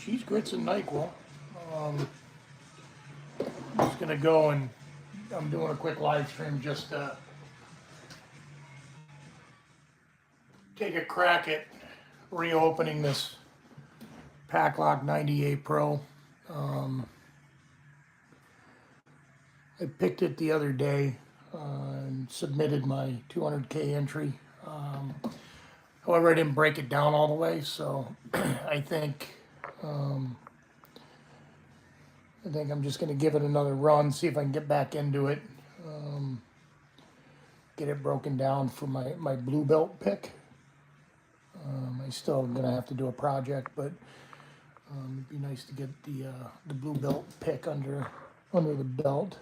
cheese grits and NyQuil. I'm just gonna go and I'm doing a quick live stream just to take a crack at reopening this Paclock 90a-Pro. I picked it the other day and submitted my 200K entry. However, I didn't break it down all the way, so I think I'm just going to give it another run, see if I can get back into it, get it broken down for my Bluebelt pick. I still going to have to do a project, but it'd be nice to get the Bluebelt pick under the belt.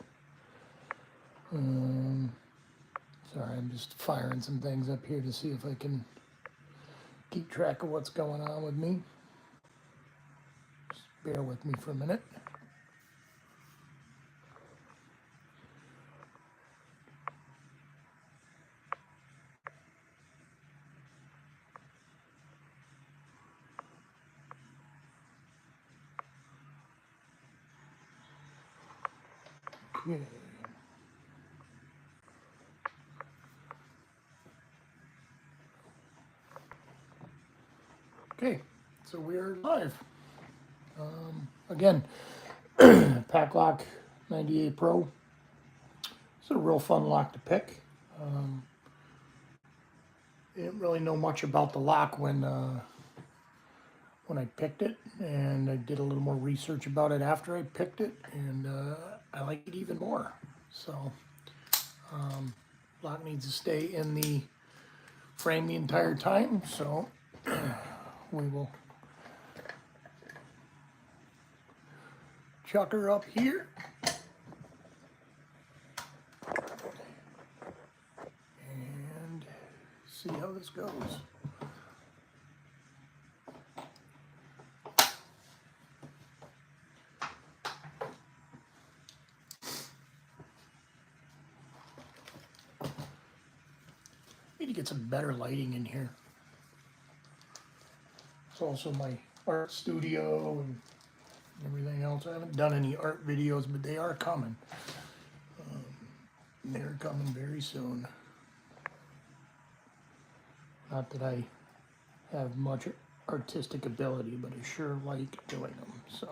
Sorry, I'm just firing some things up here to see if I can keep track of what's going on with me. Just bear with me for a minute. Okay. Okay, so we're live. Again, Paclock 90a-Pro. It's a real fun lock to pick. Didn't really know much about the lock when I picked it, and I did a little more research about it after I picked it, and I like it even more. So, lock needs to stay in the frame the entire time, so we will chuck her up here. And see how this goes. Need to get some better lighting in here. It's also my art studio and everything else. I haven't done any art videos, but they are coming. They're coming very soon. Not that I have much artistic ability, but I sure like doing them. So,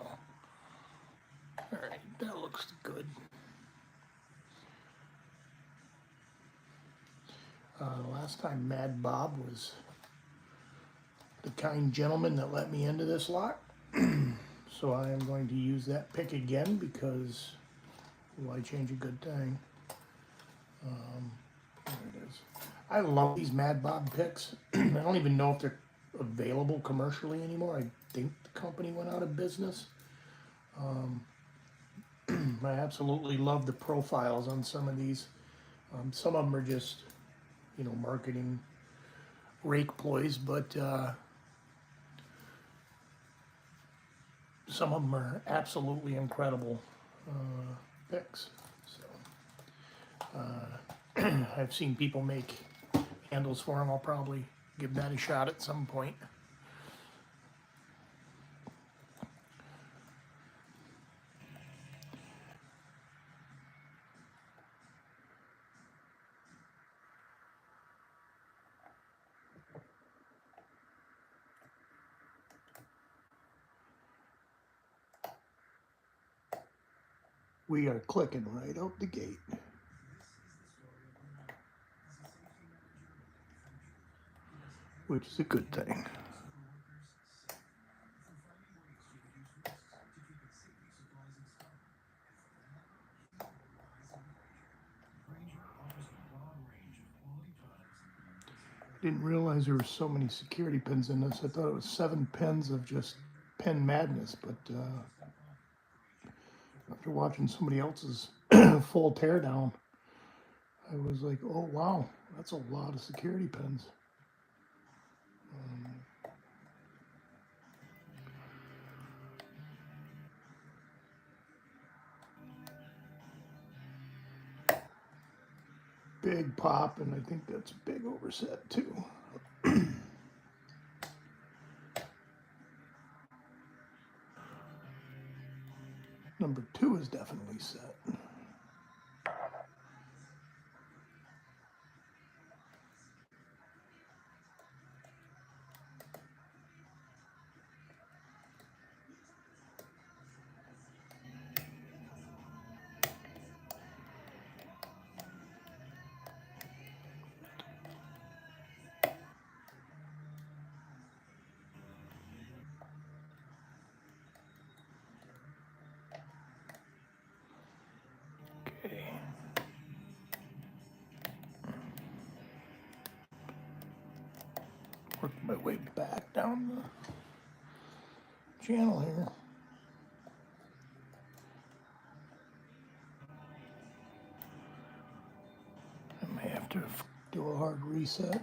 all right, that looks good. Last time Mad Bob was the kind gentleman that let me into this lot. So I am going to use that pick again because why change a good thing? There it is. I love these Mad Bob picks. I don't even know if they're available commercially anymore. I think the company went out of business. I absolutely love the profiles on some of these. Some of them are just, you know, marketing rake ploys, but some of them are absolutely incredible picks. So I've seen people make handles for them. I'll probably give that a shot at some point. We are clicking right out the gate. Which is a good thing. Didn't realize there were so many security pins in this. I thought it was 7 pins of just pin madness, but after watching somebody else's full teardown, I was like, oh wow, that's a lot of security pins. Big pop, and I think that's big overset too. Number 2 is definitely set. Okay. Work my way back down the channel here. I may have to do a hard reset.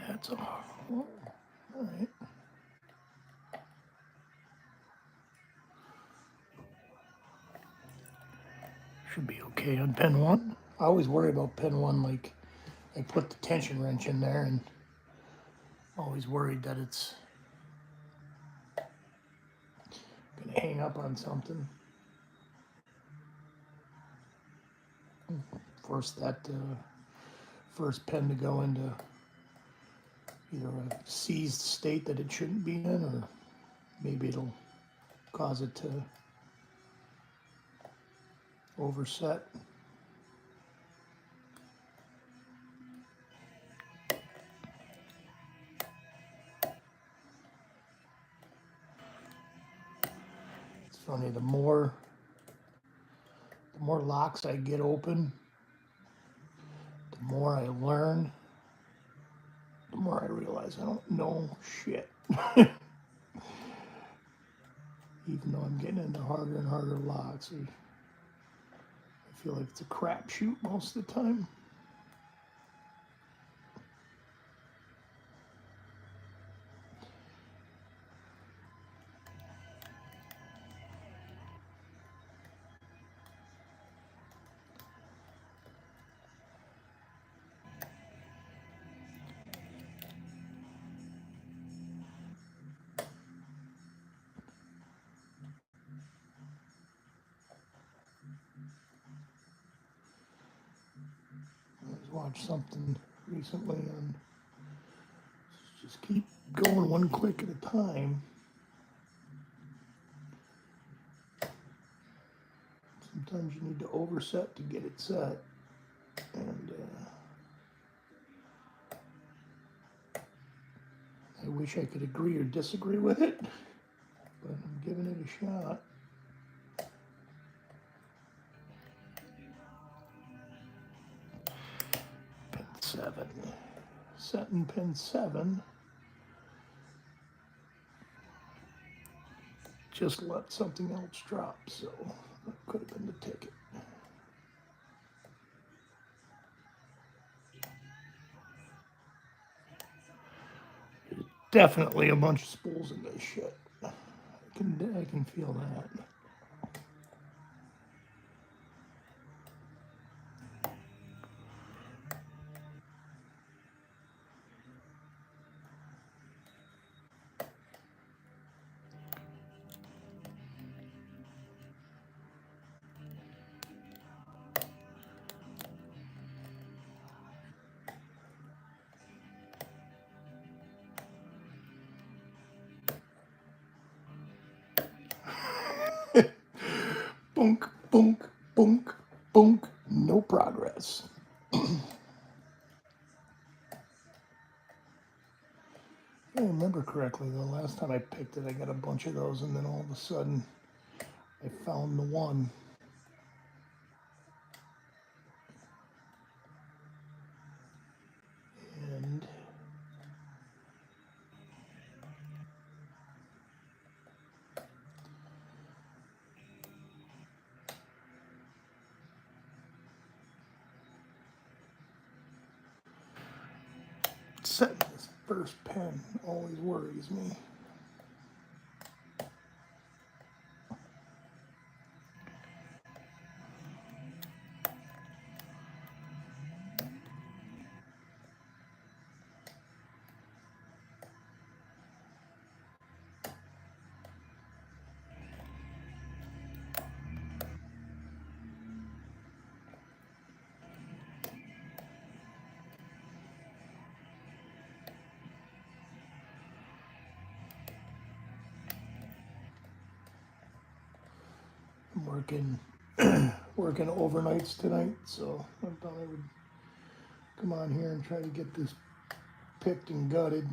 That's a all right. Should be okay on pin 1. I always worry about pin 1, like I put the tension wrench in there and always worried that it's gonna hang up on something. Force that first pin to go into either a seized state that it shouldn't be in, or maybe it'll cause it to overset. It's funny, the more locks I get open, the more I learn, the more I realize I don't know shit. Even though I'm getting into harder and harder locks, I feel like it's a crapshoot most of the time. I watched something recently on just keep going one click at a time. Sometimes you need to overset to get it set, and I wish I could agree or disagree with it, but I'm giving it a shot. Pin 7. Setting pin 7. Just let something else drop, so that could have been the ticket. There's definitely a bunch of spools in this shit. I can feel that. Boonk, boonk, boonk, boonk. No progress. If I remember correctly, the last time I picked it, I got a bunch of those, and then all of a sudden, I found the one. And setting this first pen always worries me. I'm working overnights tonight, so I thought I would come on here and try to get this picked and gutted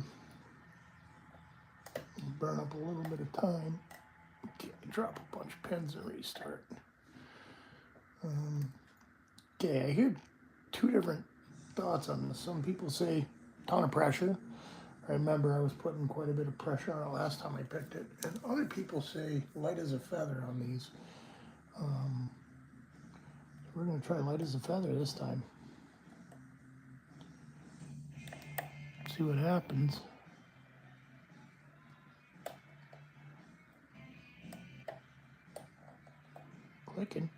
and burn up a little bit of time. Okay, drop a bunch of pens and restart. Okay, I hear two different thoughts on this. Some people say ton of pressure. I remember I was putting quite a bit of pressure on it last time I picked it. And other people say light as a feather on these. We're going to try light as a feather this time. See what happens. Clicking.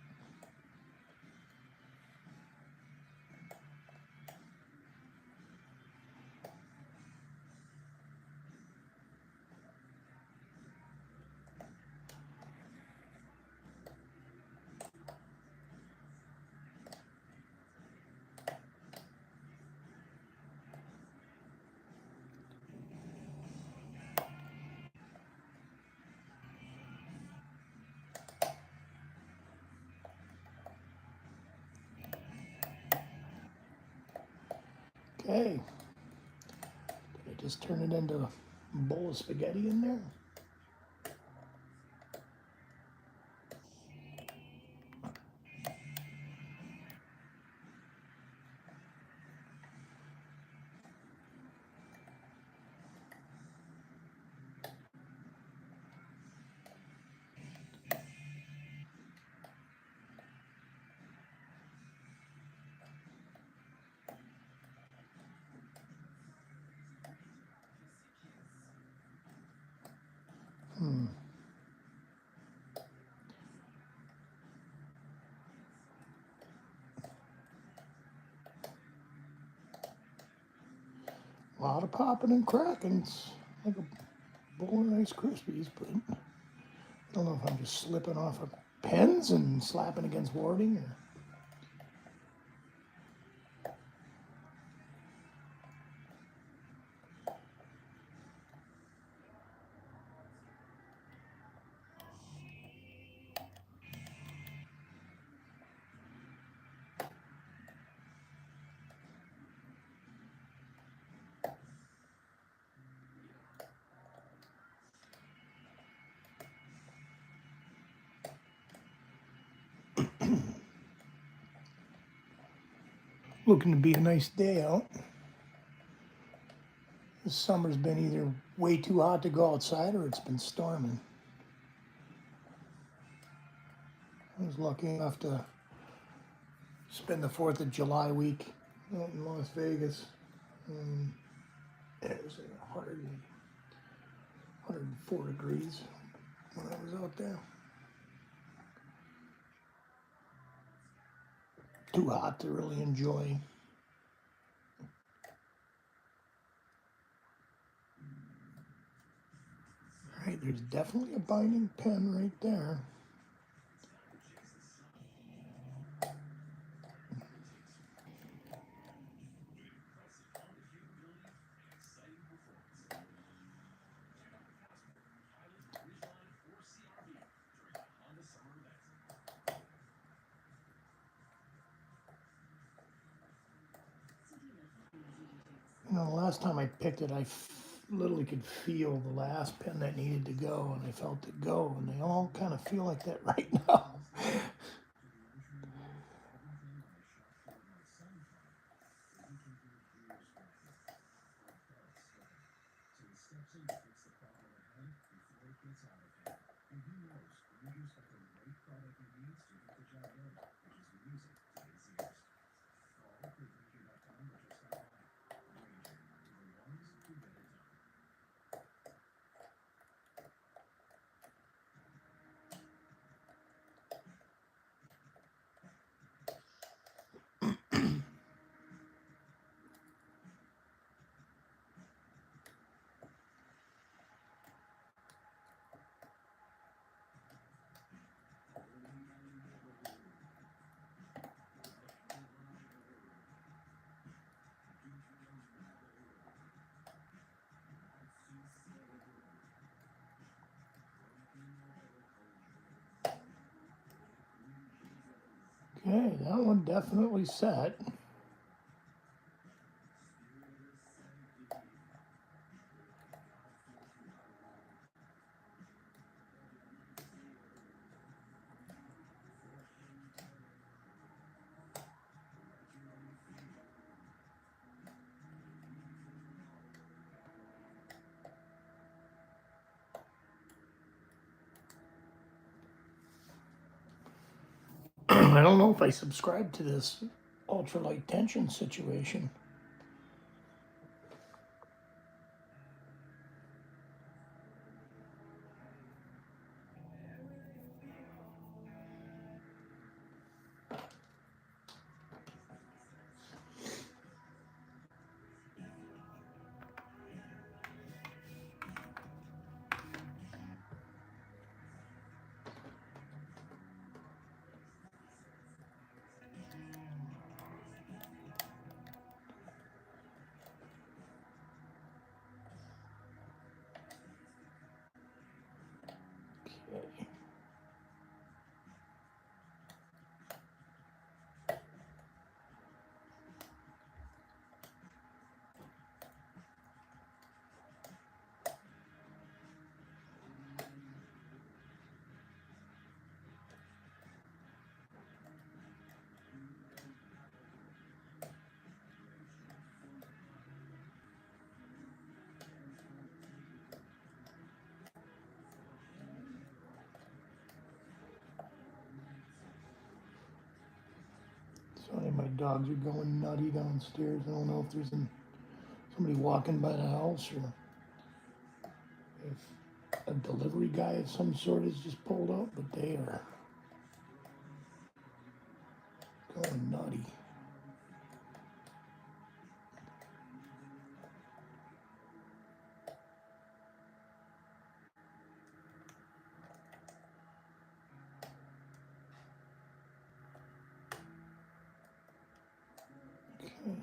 Okay. Did I just turn it into a bowl of spaghetti in there? A lot of popping and cracking. It's like a bowl of Rice Krispies, but I don't know if I'm just slipping off of pens and slapping against warding or... Looking to be a nice day out. This summer's been either way too hot to go outside or it's been storming. I was lucky enough to spend the 4th of July week out in Las Vegas. It was like 104 degrees when I was out there. Too hot to really enjoy. All right, there's definitely a binding pen right there. You know, the last time I picked it, I literally could feel the last pen that needed to go, and I felt it go, and they all kind of feel like that right now. Okay, that one definitely set. I don't know if I subscribe to this ultralight tension situation. Okay. Sorry, my dogs are going nutty downstairs. I don't know if there's somebody walking by the house or if a delivery guy of some sort has just pulled up, but they are going nutty. Okay.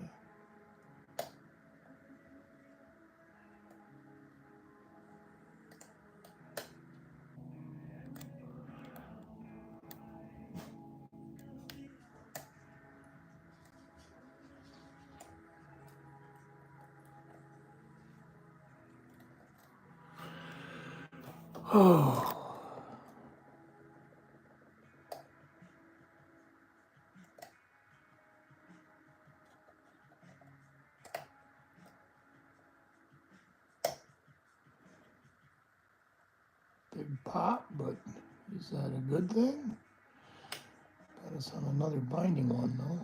Oh. Big pop, but is that a good thing? Got us on another binding one, though.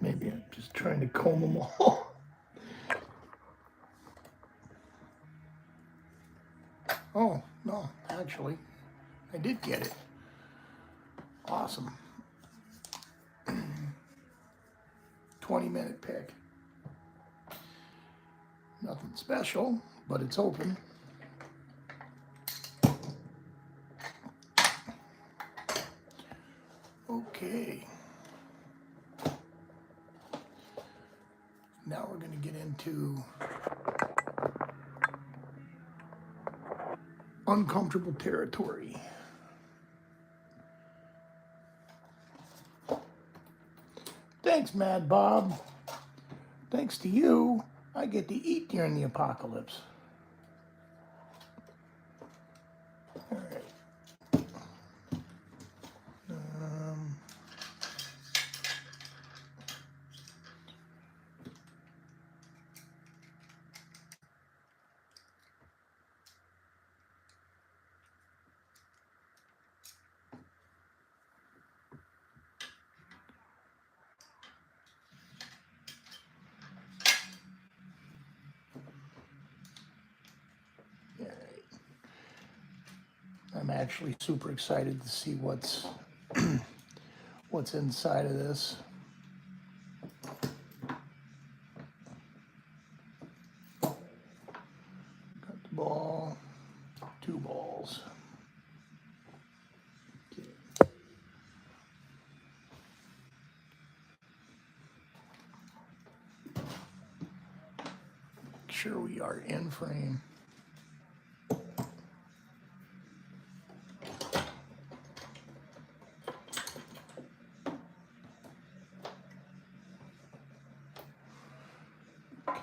Maybe I'm just trying to comb them all. Oh, no, actually, I did get it. Awesome. 20-minute pick. Nothing special, but it's open. Okay. Now we're going to get into uncomfortable territory. Thanks, Mad Bob. Thanks to you, I get to eat during the apocalypse. All right. I'm actually super excited to see what's inside of this. Got the ball, 2 balls. Okay. Make sure we are in frame.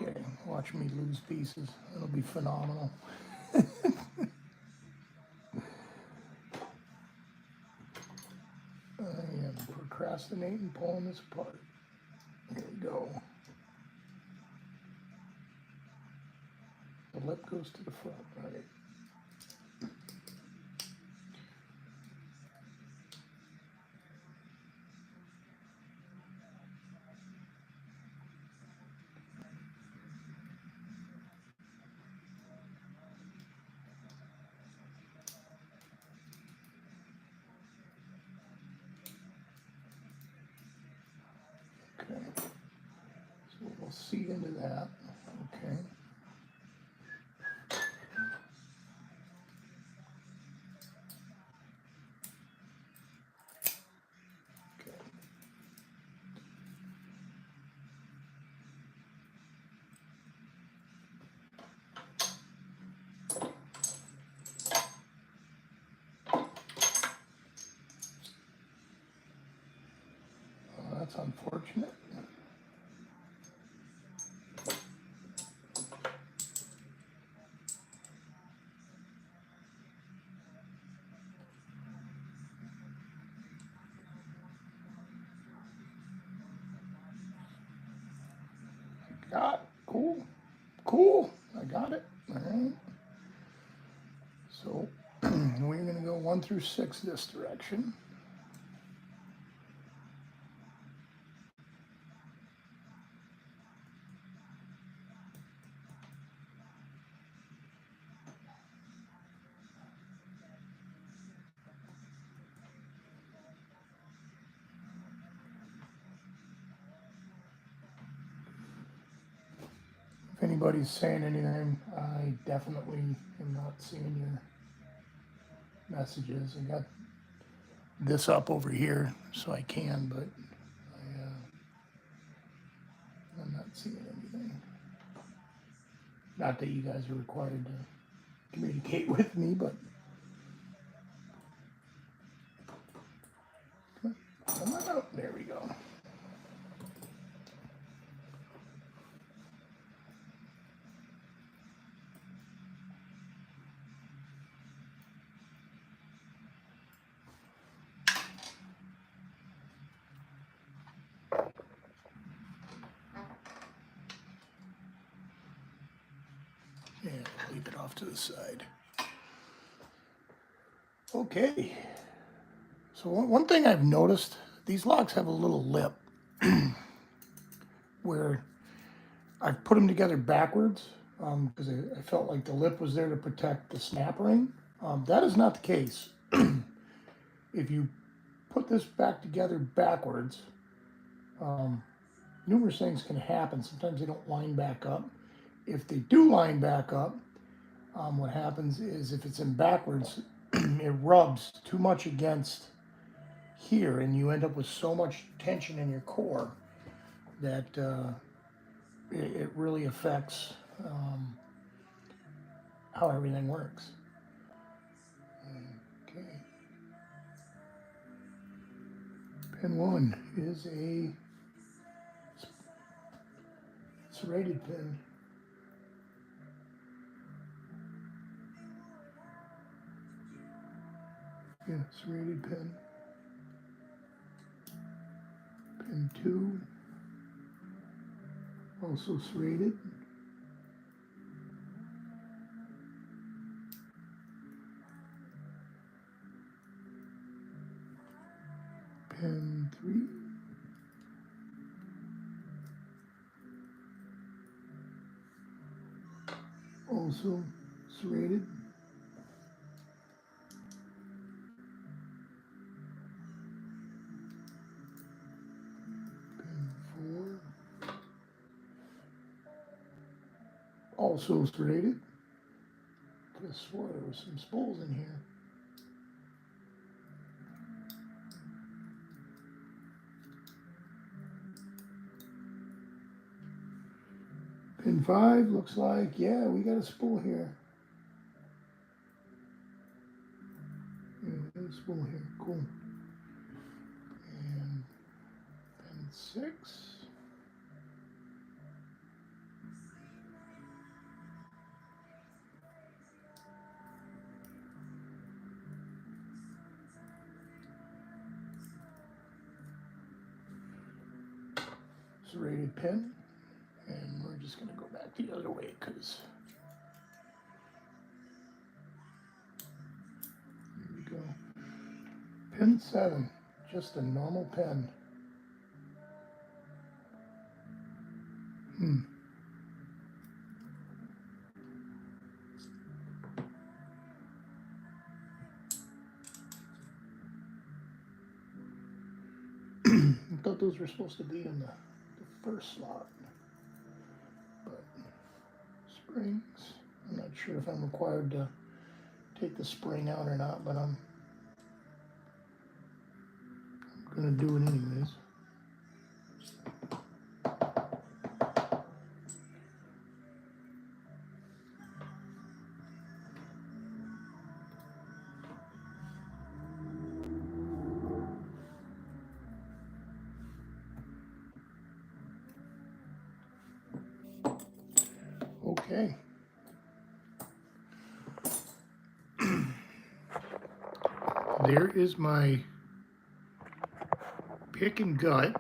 Okay, watch me lose pieces. It'll be phenomenal. I am procrastinating pulling this apart. Here we go. The lip goes to the front, right? Okay. So we'll seat into that. Okay. Okay. Well, that's unfortunate. Got it. Cool. Cool. I got it. All right. So we're going to go 1 through 6 this direction. If anybody's saying anything, I definitely am not seeing your messages. I got this up over here so I can, but I'm not seeing anything. Not that you guys are required to communicate with me, but come on out. There we go. And leave it off to the side. Okay. So one thing I've noticed, these locks have a little lip where I've put them together backwards because I felt like the lip was there to protect the snap ring. That is not the case. If you put this back together backwards, numerous things can happen. Sometimes they don't line back up. If they do line back up, what happens is if it's in backwards, it rubs too much against here and you end up with so much tension in your core that it really affects how everything works. Okay. Pin 1 is a serrated pin. Yeah, serrated pin. Pin 2, also serrated. Pin 3. Also serrated. Pin 4. Also serrated. Could have swore there was some spools in here. Pin 5 looks like, yeah, we got a spool here. Yeah, we got a spool here, cool. And pin 6. serrated pin, and we're just going to go back the other way because here we go. Pin 7, just a normal pin. I thought those were supposed to be in the first slot, but springs, I'm not sure if I'm required to take the spring out or not, but I'm gonna do it anyways. Okay. There is my pick and gut.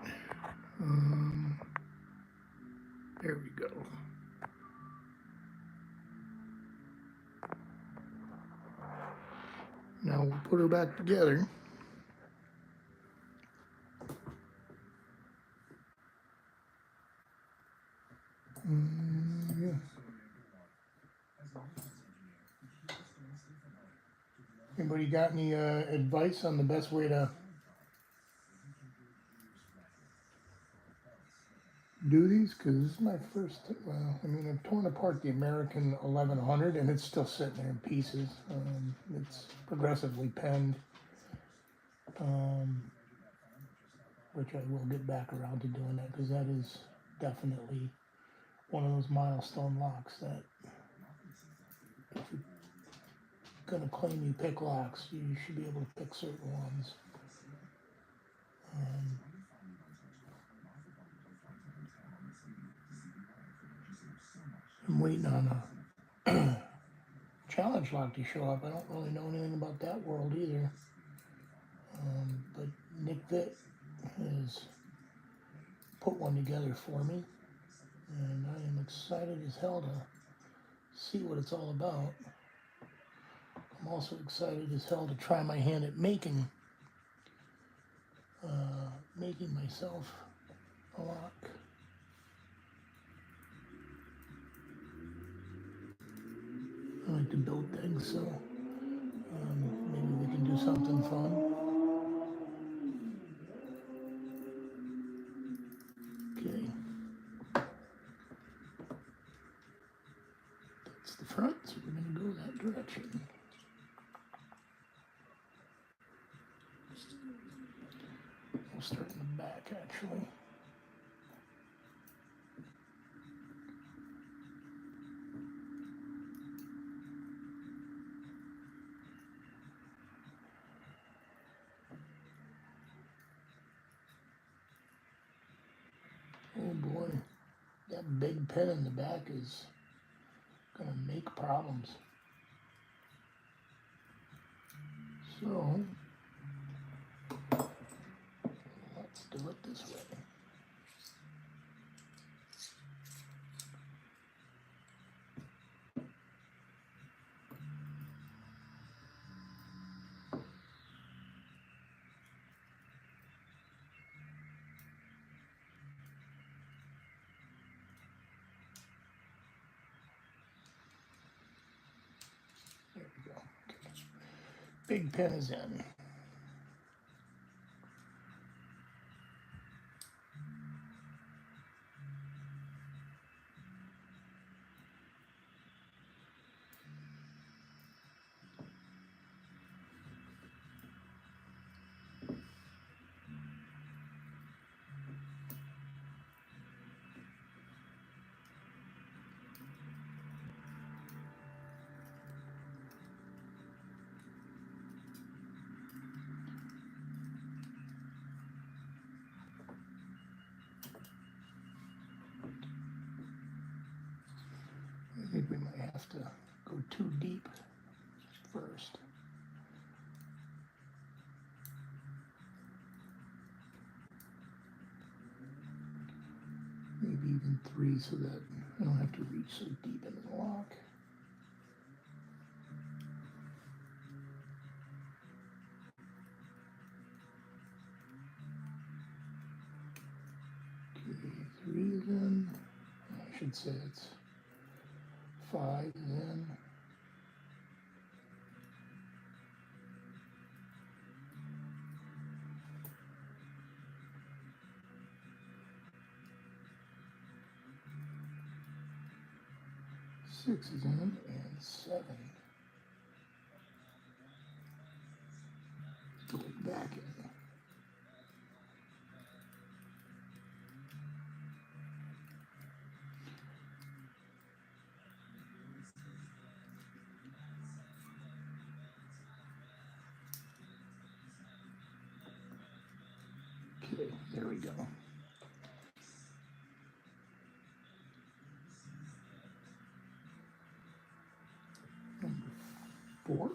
There we go. Now we'll put her back together. Yeah. Anybody got any advice on the best way to do these? Because this is my first, well, I mean, I've torn apart the American 1100 and it's still sitting there in pieces. It's progressively penned, which I will get back around to doing that because that is definitely one of those milestone locks that if you're going to claim you pick locks, you should be able to pick certain ones. I'm waiting on a challenge lock to show up. I don't really know anything about that world either. But Nick Vitt has put one together for me, and I am excited as hell to see what it's all about. I'm also excited as hell to try my hand at making myself a lock. I like to build things, so maybe we can do something fun. Okay. That's the front, so we're going to go that direction. We'll start in the back, actually. Oh boy, that big pin in the back is going to make problems. So, let's do it this way. There we go. Okay. Big pin is in. I think we might have to go too deep first. maybe even 3 so that I don't have to reach so deep into the lock. Okay, 3 then. I should say it's 5 then. Six is in, and 7. Going back in. Okay, there we go. Number 4.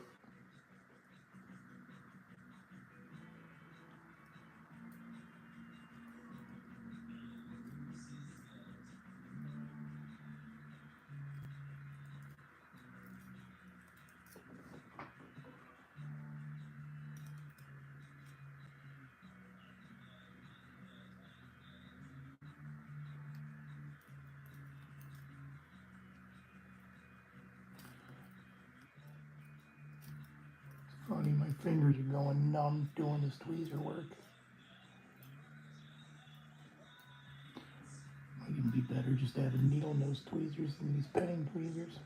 Funny, my fingers are going numb doing this tweezer work. Might even be better just to have a needle nose tweezers than these penning tweezers.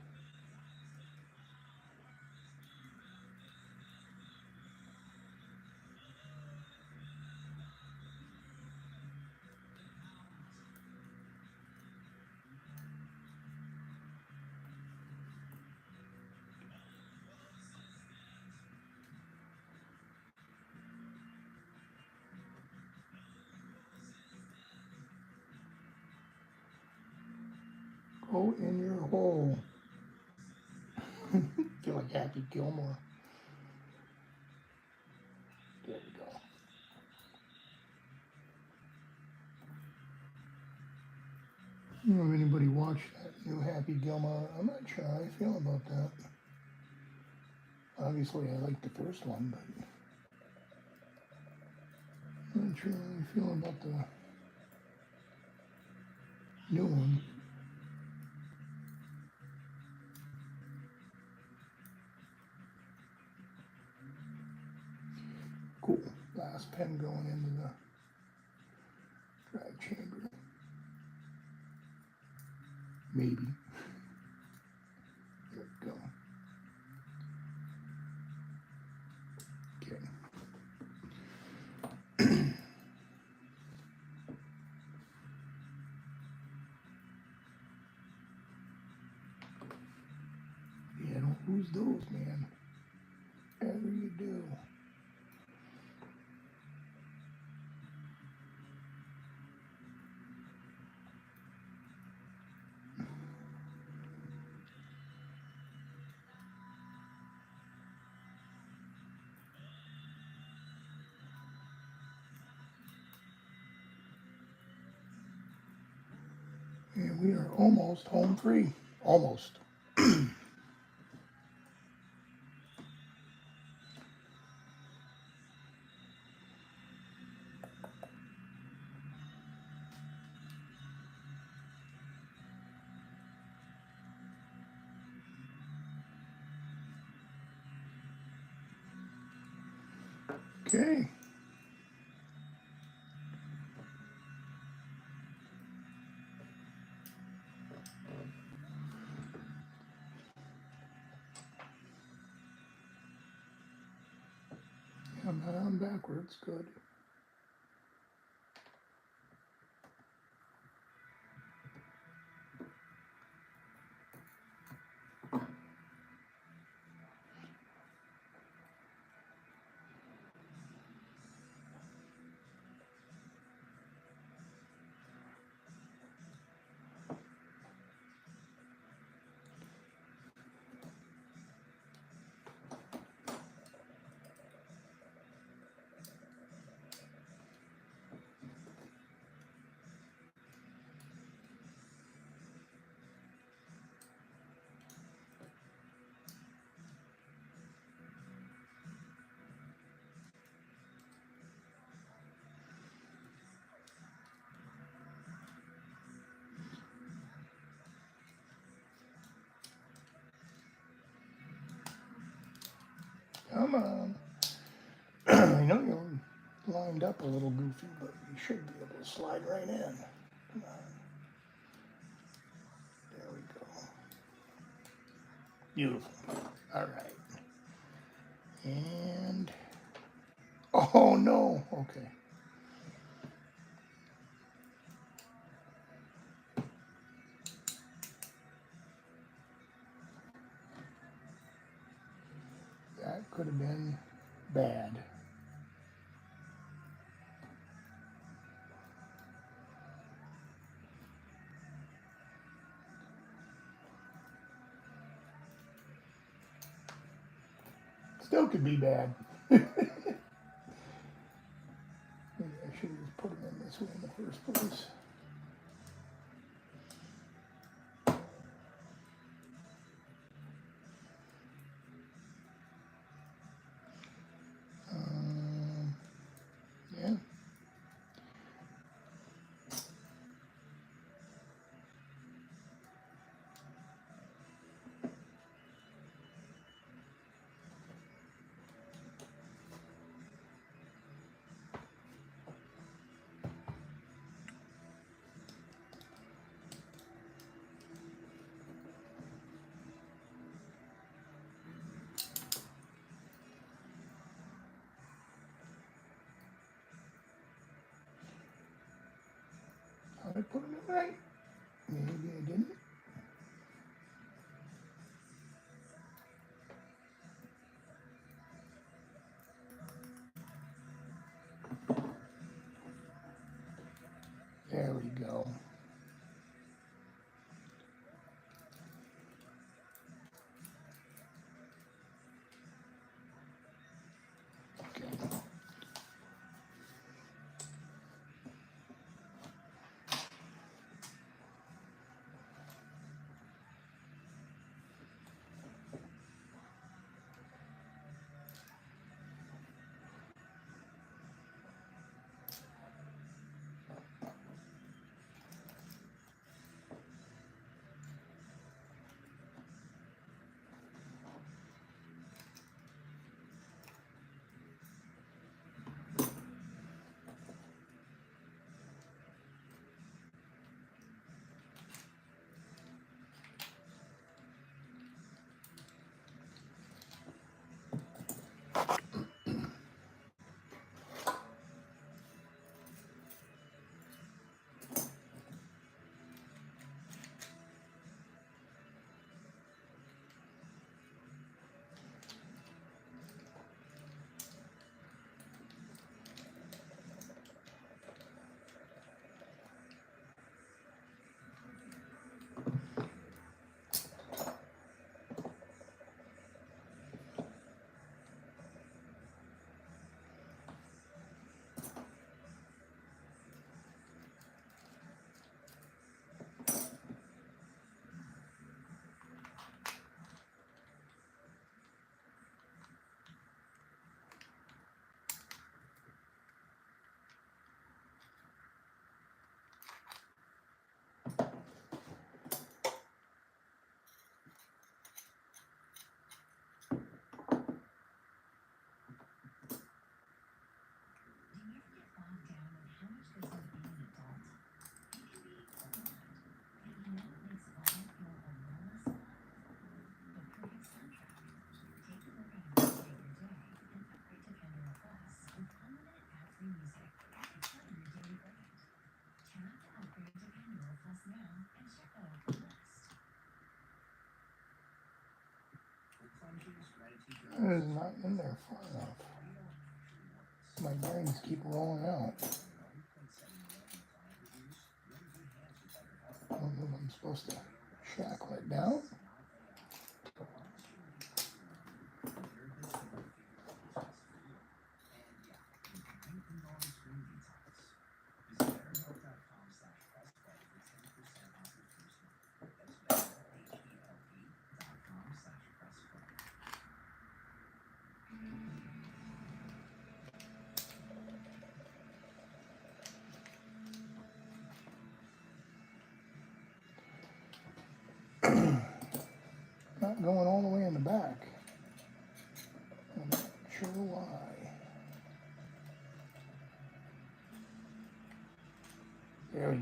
Go in your hole. Feel like Happy Gilmore. There we go. I don't know if anybody watched that new Happy Gilmore. I'm not sure how I feel about that. Obviously, I like the first one, but I'm not sure how I feel about the new one. Cool. Last pen going into the dry chamber. Maybe. There we go. Okay. Yeah, don't lose those, man. Whatever you do. And we are almost home free. Almost. Okay. I'm not on backwards. Good. lined up a little goofy, but you should be able to slide right in. Come on. There we go. Beautiful. All right. And, oh no, okay. That could have been bad. Still could be bad. Maybe I should have just put them in this way in the first place. Yeah. Did I put them in right? Maybe I didn't. There we go. Okay. It is not in there far enough. My bearings keep rolling out. I don't know if I'm supposed to shackle it down. Not going all the way in the back. I'm not sure why.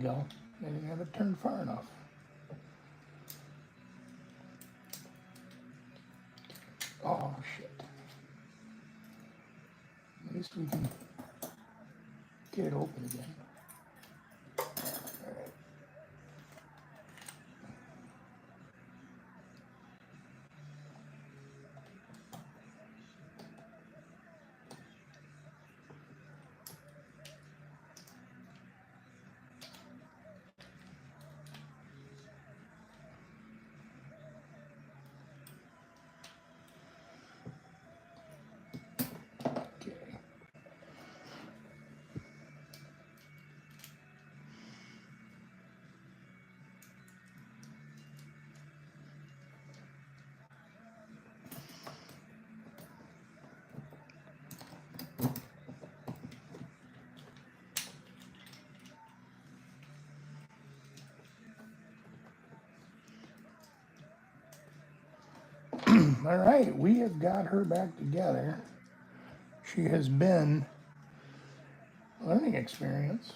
go. I didn't have it turned far enough. Oh, shit. At least we can get it open again. All right, we have got her back together. She has been a learning experience.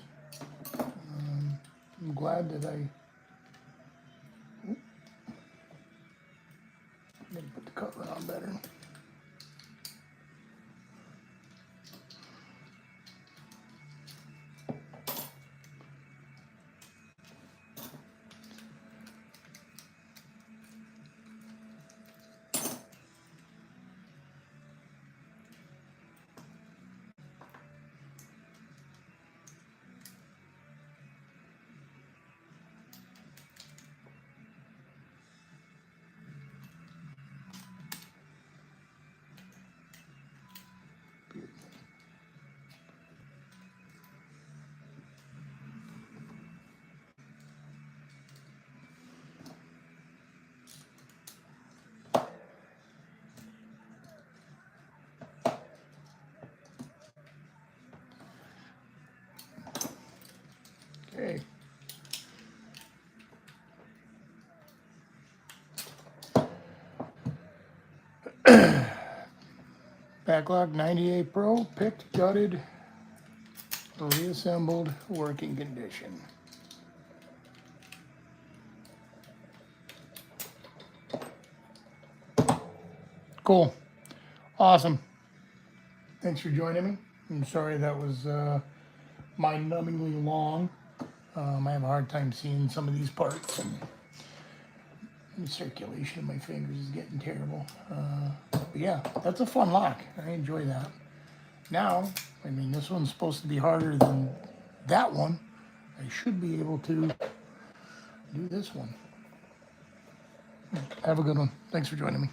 I'm glad that I didn't put the cover on better. Okay. Paclock 90a-Pro, picked, gutted, reassembled, working condition. Cool. Awesome. Thanks for joining me. I'm sorry that was mind-numbingly long. I have a hard time seeing some of these parts, and the circulation in my fingers is getting terrible. But yeah, that's a fun lock. I enjoy that. Now, I mean, this one's supposed to be harder than that one. I should be able to do this one. Have a good one. Thanks for joining me.